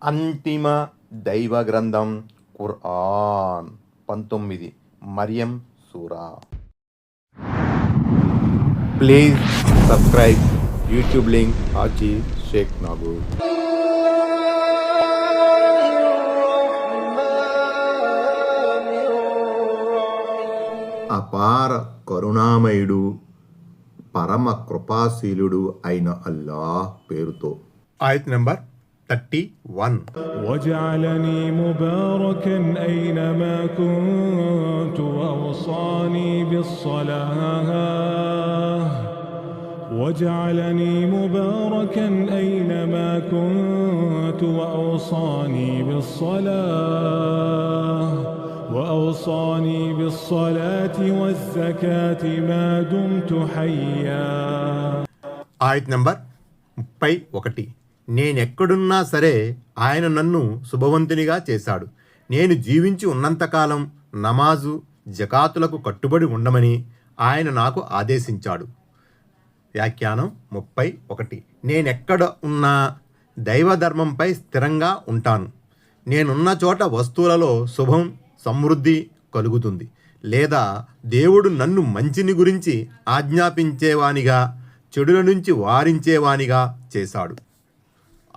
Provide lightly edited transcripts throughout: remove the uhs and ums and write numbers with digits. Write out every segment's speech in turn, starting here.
అంతిమ దైవ గ్రంథం ఖురాన్ 19 మరియం సూరా. Please subscribe YouTube link Haji Shaik Nagoor. అపార కరుణామయుడు పరమ కృపాశీలుడు అయిన అల్లాహ్ పేరుతో. ఆయత్ నంబర్ 31. وجعلني مباركا أينما كنت وأوصاني بالصلاة وجعلني مباركا أينما كنت وأوصاني بالصلاة والزكاة ما دمت حيا. ఆయత్ నంబర్ 31. నేనెక్కడున్నా సరే ఆయన నన్ను శుభవంతునిగా చేశాడు. నేను జీవించి ఉన్నంతకాలం నమాజు జకాతులకు కట్టుబడి ఉండమని ఆయన నాకు ఆదేశించాడు. వ్యాఖ్యానం 31. నేనెక్కడ ఉన్నా దైవధర్మంపై స్థిరంగా ఉంటాను. నేనున్న చోట వస్తువులలో శుభం సమృద్ధి కలుగుతుంది. లేదా దేవుడు నన్ను మంచిని గురించి ఆజ్ఞాపించేవానిగా చెడుల నుంచి వారించేవానిగా చేశాడు.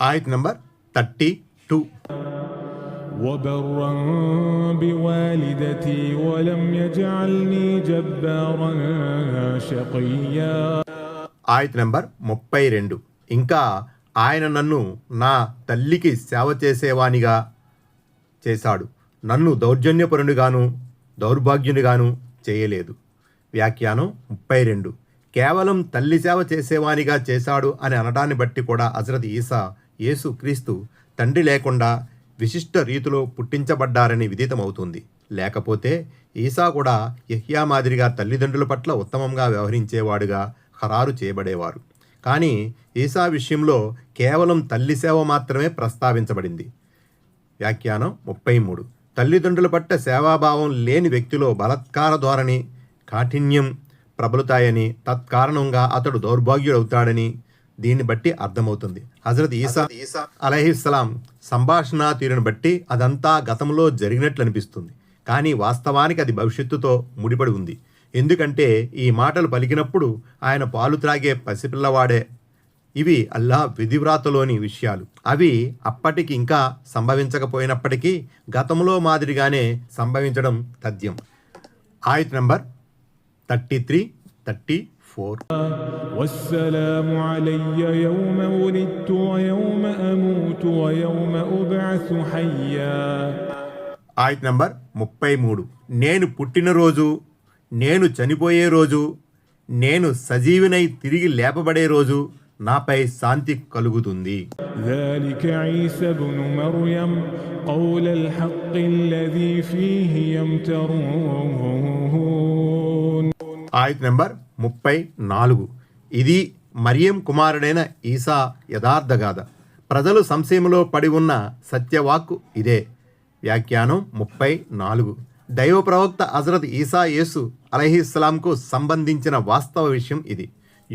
ఆయత్ నంబర్ 32. وبرا بوالدتي ولم يجعلني جبارا شقيا. ఆయత్ నంబర్ 32. ఇంకా ఆయన నన్ను నా తల్లికి సేవ చేసేవానిగా చేశాడు. నన్ను దౌర్జన్యపరునిగాను దౌర్భాగ్యునిగాను చేయలేదు. వ్యాఖ్యానం 32. కేవలం తల్లి సేవ చేసేవానిగా చేశాడు అని అనడాన్ని బట్టి కూడా హజరత్ ఈసా యేసు క్రీస్తు తండ్రి లేకుండా విశిష్ట రీతిలో పుట్టించబడ్డారని విదితమవుతుంది. లేకపోతే ఈసా కూడా యెహ్యా మాదిరిగా తల్లిదండ్రుల పట్ల ఉత్తమంగా వ్యవహరించేవాడుగా ఖరారు చేయబడేవారు. కానీ ఈసా విషయంలో కేవలం తల్లి సేవ మాత్రమే ప్రస్తావించబడింది. వ్యాఖ్యానం 33. తల్లిదండ్రుల పట్ల సేవాభావం లేని వ్యక్తిలో బలత్కార ధోరణి కాఠిన్యం ప్రబలుతాయని, తత్కారణంగా అతడు దౌర్భాగ్యుడవుతాడని దీన్ని బట్టి అర్థమవుతుంది. హజరత్ ఈసా అలైహిస్సలాం సంభాషణ తీరును బట్టి అదంతా గతంలో జరిగినట్లు అనిపిస్తుంది. కానీ వాస్తవానికి అది భవిష్యత్తుతో ముడిపడి ఉంది. ఎందుకంటే ఈ మాటలు పలికినప్పుడు ఆయన పాలు త్రాగే పసిపిల్లవాడే. ఇవి అల్లాహ్ విధివ్రాతలోని విషయాలు. అవి అప్పటికి ఇంకా సంభవించకపోయినప్పటికీ గతంలో మాదిరిగానే సంభవించడం తథ్యం. ఆయత్ నంబర్ 33, 34. والسلام علي يوم ولدت ويوم أموت ويوم أبعث حيا. ఆయత్ నంబర్ 33. నేను పుట్టినరోజు, నేను చనిపోయే రోజు, నేను సజీవినై తిరిగి లేపబడే రోజు నాపై శాంతి కలుగుతుంది. ذلك عيسى ابن مريم قول الحق الذي فيه يمترون. ఆయత్ నంబర్ 34. ఇది మరియం కుమారుడైన ఈసా యథార్థ గాథ. ప్రజలు సంశయంలో పడి ఉన్న సత్యవాక్కు ఇదే. వ్యాఖ్యానం 34. దైవ ప్రవక్త హజరత్ ఈసా యేసు అలైహిస్సలాంకు సంబంధించిన వాస్తవ విషయం ఇది.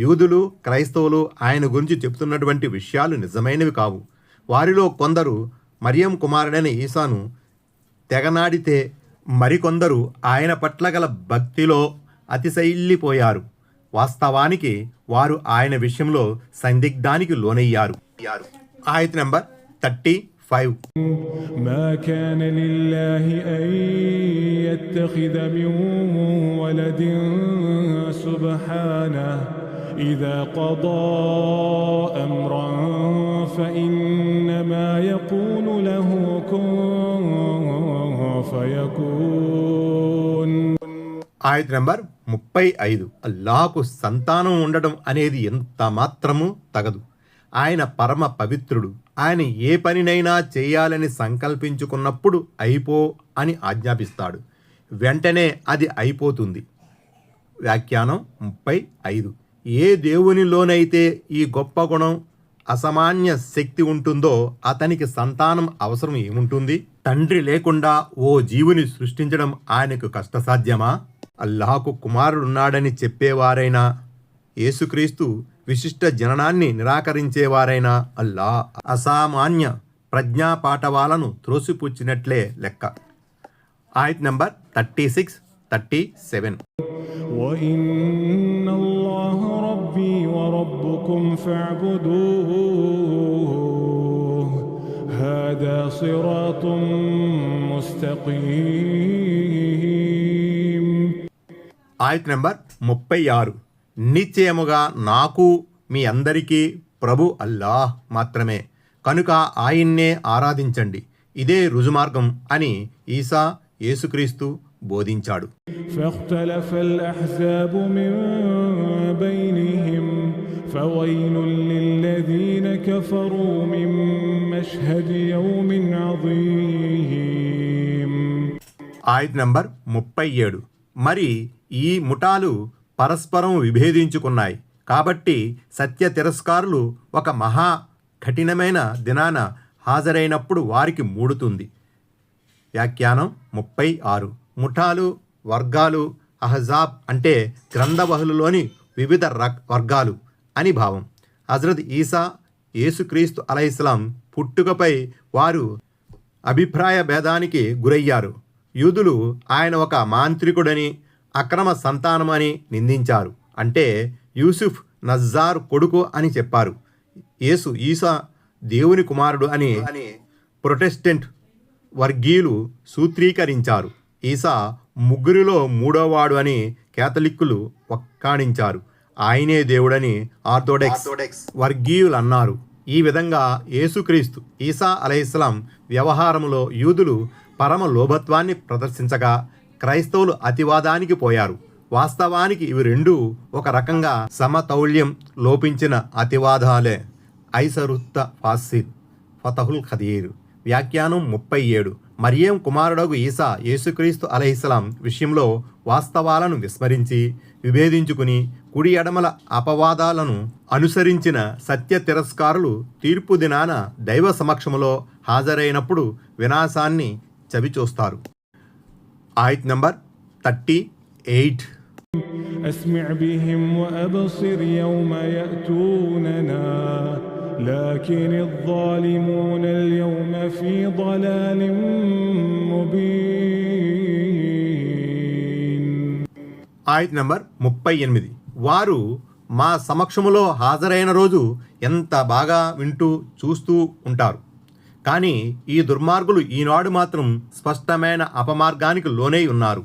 యూదులు క్రైస్తవులు ఆయన గురించి చెబుతున్నటువంటి విషయాలు నిజమైనవి కావు. వారిలో కొందరు మరియం కుమారుడైన ఈసాను తెగనాడితే మరికొందరు ఆయన పట్ల గల భక్తిలో అతిశయిల్లిపోయారు. వాస్తవానికి వారు ఆయన విషయంలో సందిగ్ధానికి లోనయ్యారు. ఆయత్ నంబర్ 35. ما كان لله أن يتخذ من ولد سبحانه إذا قضى أمرا فإنما يقول له كن فيكون. ఆయత్ నంబర్ 35. అల్లాహకు సంతానం ఉండడం అనేది ఎంత మాత్రమూ తగదు. ఆయన పరమ పవిత్రుడు. ఆయన ఏ పనినైనా చేయాలని సంకల్పించుకున్నప్పుడు అయిపో అని ఆజ్ఞాపిస్తాడు. వెంటనే అది అయిపోతుంది. వ్యాఖ్యానం 35. ఏ దేవునిలోనైతే ఈ గొప్ప గుణం అసామాన్య శక్తి ఉంటుందో అతనికి సంతానం అవసరం ఏముంటుంది? తండ్రి లేకుండా ఓ జీవుని సృష్టించడం ఆయనకు కష్టసాధ్యమా? అల్లాహకు కుమారుడున్నాడని చెప్పేవారైనా, యేసుక్రీస్తు విశిష్ట జననాన్ని నిరాకరించేవారైనా అల్లాహ్ అసామాన్య ప్రజ్ఞాపాఠవాలను త్రోసిపుచ్చినట్లే లెక్క. ఆయత్ నంబర్ 36, 37. وإن الله ربي وربكم فاعبدوه هذا صراط مستقيم. ఆయత్ నంబర్ 36. నిశ్చయముగా నాకు మీ అందరికీ ప్రభు అల్లాహ్ మాత్రమే, కనుక ఆయన్నే ఆరాధించండి, ఇదే రుజుమార్గం అని ఈసా యేసుక్రీస్తు బోధించాడు. فاختلف الأحزاب من بينهم فويل للذين كفروا من مشهد يوم عظيم. ఆయత్ నంబర్ 37. మరి ఈ ముఠాలు పరస్పరం విభేదించుకున్నాయి, కాబట్టి సత్య తిరస్కారులు ఒక మహా కఠినమైన దినాన హాజరైనప్పుడు వారికి మూడుతుంది. వ్యాఖ్యానం 36. ముఠాలు, వర్గాలు, అహజాబ్ అంటే గ్రంథబహులులోని వివిధ వర్గాలు అని భావం. హజరత్ ఈసా యేసుక్రీస్తు అలైహిస్సలాం పుట్టుకపై వారు అభిప్రాయ భేదానికి గురయ్యారు. యూదులు ఆయన ఒక మాంత్రికుడని, అక్రమ సంతానమని నిందించారు. అంటే యూసుఫ్ నజ్జార్ కొడుకు అని చెప్పారు. ఈసా దేవుని కుమారుడు అని ప్రొటెస్టెంట్ వర్గీయులు సూత్రీకరించారు. ఈసా ముగ్గురిలో మూడోవాడు అని కేథలిక్కులు వక్కాణించారు. ఆయనే దేవుడని ఆర్థోడాక్స్ వర్గీయులు అన్నారు. ఈ విధంగా యేసుక్రీస్తు ఈసా అలైహిస్సలాం వ్యవహారములో యూదులు పరమ లోభత్వాన్ని ప్రదర్శించగా క్రైస్తవులు అతివాదానికి పోయారు. వాస్తవానికి ఇవి రెండూ ఒక రకంగా సమతౌల్యం లోపించిన అతివాదాలే. ఐసరుత్త ఫాసిల్ ఫతహుల్ ఖదీర్. వ్యాఖ్యానం 37. మరియం కుమారుడగు ఈసా యేసుక్రీస్తు అలైహిస్సలాం విషయంలో వాస్తవాలను విస్మరించి విభేదించుకుని కుడి ఎడమల అపవాదాలను అనుసరించిన సత్య తిరస్కారులు తీర్పు దినాన దైవ సమక్షములో హాజరైనప్పుడు వినాశాన్ని చవిచూస్తారు. ఆయత్ నంబర్ 38. أسمع بهم وأبصر يوم يأتوننا لكن الظالمون اليوم في ضلال مبين. ఆయత్ నంబర్ 38. వారు మా సమక్షములో హాజరైన రోజు ఎంత బాగా వింటూ చూస్తూ ఉంటారు. కానీ ఈ దుర్మార్గులు ఈనాడు మాత్రం స్పష్టమైన అపమార్గానికి లోనై ఉన్నారు.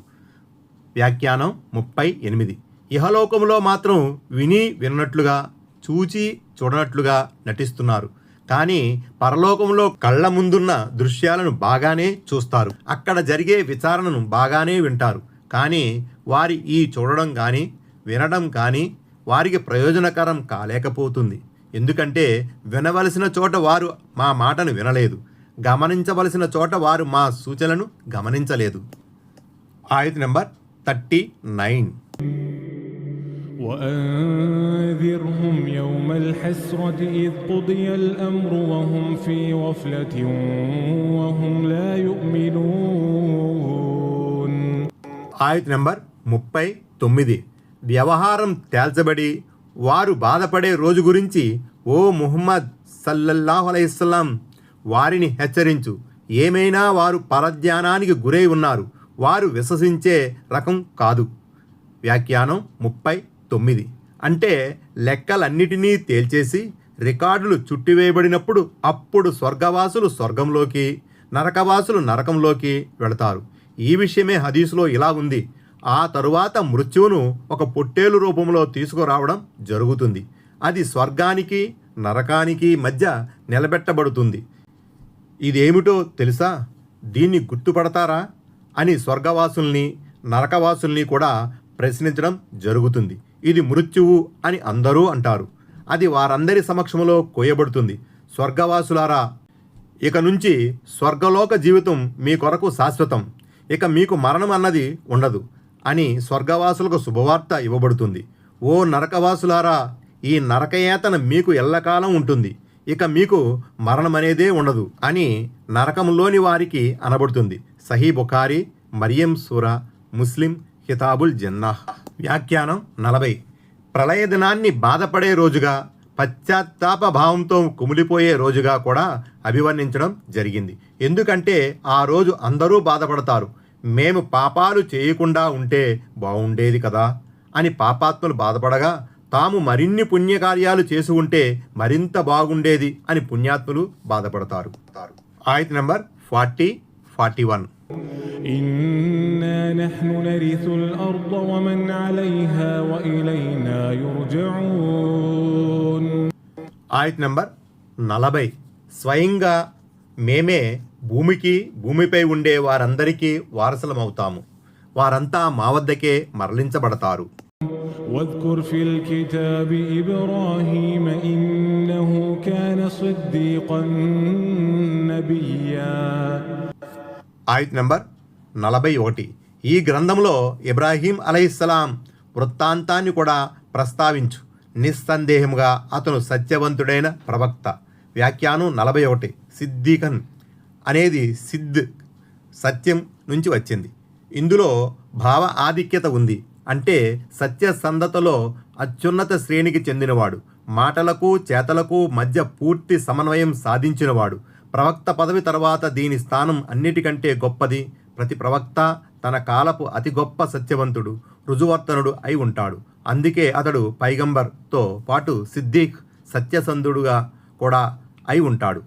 వ్యాఖ్యానం 38. ఇహలోకములో మాత్రం విని విన్నట్లుగా, చూచి చూడనట్లుగా నటిస్తున్నారు. కానీ పరలోకంలో కళ్ళ ముందున్న దృశ్యాలను బాగానే చూస్తారు. అక్కడ జరిగే విచారణను బాగానే వింటారు. కానీ వారి ఈ చూడడం కానీ వినడం కానీ వారికి ప్రయోజనకరం కాలేకపోతుంది. ఎందుకంటే వినవలసిన చోట వారు మా మాటను వినలేదు, గమనించవలసిన చోట వారు మా సూచనలను గమనించలేదు. ఆయత్ నంబర్ 39. وأنذرهم يوم الحسرة إذ قضي الأمر وهم في غفلة وهم لا يؤمنون. ఆయత్ నంబర్ 39. వ్యవహారం తేల్చబడి వారు బాధపడే రోజు గురించి ఓ ముహమ్మద్ సల్లల్లాహు అలైహిస్సలాం వారిని హెచ్చరించు. ఏమైనా వారు పరధ్యానానికి గురై ఉన్నారు, వారు విశ్వసించే రకం కాదు. వ్యాఖ్యానం 39. అంటే లెక్కలన్నిటినీ తేల్చేసి రికార్డులు చుట్టివేయబడినప్పుడు అప్పుడు స్వర్గవాసులు స్వర్గంలోకి, నరకవాసులు నరకంలోకి వెళతారు. ఈ విషయమే హదీసులో ఇలా ఉంది: ఆ తరువాత మృత్యువును ఒక పొట్టేలు రూపంలో తీసుకురావడం జరుగుతుంది. అది స్వర్గానికి నరకానికి మధ్య నిలబెట్టబడుతుంది. ఇదేమిటో తెలుసా? దీన్ని గుర్తుపడతారా అని స్వర్గవాసుల్ని నరకవాసుల్ని కూడా ప్రశ్నించడం జరుగుతుంది. ఇది మృత్యువు అని అందరూ అంటారు. అది వారందరి సమక్షంలో కోయబడుతుంది. స్వర్గవాసులారా, ఇక నుంచి స్వర్గలోక జీవితం మీ కొరకు శాశ్వతం, ఇక మీకు మరణం అన్నది ఉండదు అని స్వర్గవాసులకు శుభవార్త ఇవ్వబడుతుంది. ఓ నరకవాసులారా, ఈ నరకయాతన మీకు ఎల్లకాలం ఉంటుంది, ఇక మీకు మరణమనేదే ఉండదు అని నరకంలోని వారికి అనబడుతుంది. సహీ బుఖారీ, మరియం సూరా, ముస్లిం కితాబుల్ జన్నాహ్. వ్యాఖ్యానం 40. ప్రళయ దినాన్ని బాధపడే రోజుగా, పశ్చాత్తాప భావంతో కుమిలిపోయే రోజుగా కూడా అభివర్ణించడం జరిగింది. ఎందుకంటే ఆ రోజు అందరూ బాధపడతారు. మేము పాపాలు చేయకుండా ఉంటే బాగుండేది కదా అని పాపాత్ములు బాధపడగా, తాము మరిన్ని పుణ్యకార్యాలు చేసి ఉంటే మరింత బాగుండేది అని పుణ్యాత్ములు బాధపడతారు. ఆయత్ నంబర్ 41. إنا نحن نرث الأرض ومن عليها وإلينا يرجعون. ఆయత్ నంబర్ 40. స్వయంగా మేమే భూమికి, భూమిపై ఉండే వారందరికీ వారసులమవుతాము. వారంతా మా వద్దకే మరలించబడతారు. واذكر في الكتاب إبراهيم إنه كان صديقا نبيا. ఆయత్ నంబర్ 41. ఈ గ్రంథంలో ఇబ్రాహీం అలైహిస్సలాం వృత్తాంతాన్ని కూడా ప్రస్తావించు. నిస్సందేహంగా అతను సత్యవంతుడైన ప్రవక్త. వ్యాఖ్యానం 41. సిద్దీకన్ అనేది సిద్, సత్యం నుంచి వచ్చింది. ఇందులో భావ ఆధిక్యత ఉంది. అంటే సత్యసంధతలో అత్యున్నత శ్రేణికి చెందినవాడు, మాటలకు చేతలకు మధ్య పూర్తి సమన్వయం సాధించినవాడు. ప్రవక్త పదవి తర్వాత దీని స్థానం అన్నిటికంటే గొప్పది. ప్రతి ప్రవక్త తన కాలపు అతి గొప్ప సత్యవంతుడు, రుజువర్తనుడు అయి ఉంటాడు. అందుకే అతడు పైగంబర్తో పాటు సిద్దీక్, సత్యసంధుడుగా కూడా అయి ఉంటాడు.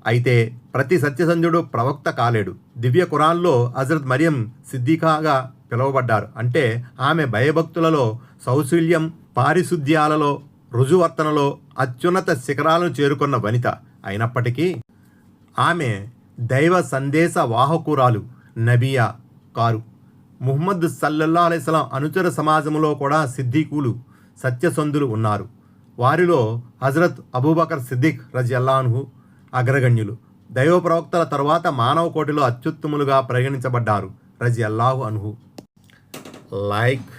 అయితే ప్రతి సత్యసంధుడు ప్రవక్త కాలేడు. దివ్య ఖురాన్లో హజరత్ మరియం సిద్దీకాగా పిలువబడ్డారు. అంటే ఆమె భయభక్తులలో, సౌశల్యం, పారిశుద్ధ్యాలలో, రుజువర్తనలో అత్యున్నత శిఖరాలను చేరుకున్న వనిత అయినప్పటికీ ఆమె దైవ సందేశ వాహకురాలు, నబియా కారు. ముహమ్మద్ సల్లల్లాహు అలైహి వసల్లం అనుచర సమాజంలో కూడా సిద్దీకులు, సత్యసంధులు ఉన్నారు. వారిలో హజరత్ అబూబకర్ సిద్దిక్ రజియల్లాహు అన్హు అగ్రగణ్యులు. దైవ ప్రవక్తల తర్వాత మానవ కోటిలో అత్యుత్తములుగా పరిగణించబడ్డారు రజియల్లాహు అన్హు. Like,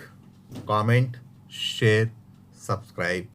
comment, share, subscribe.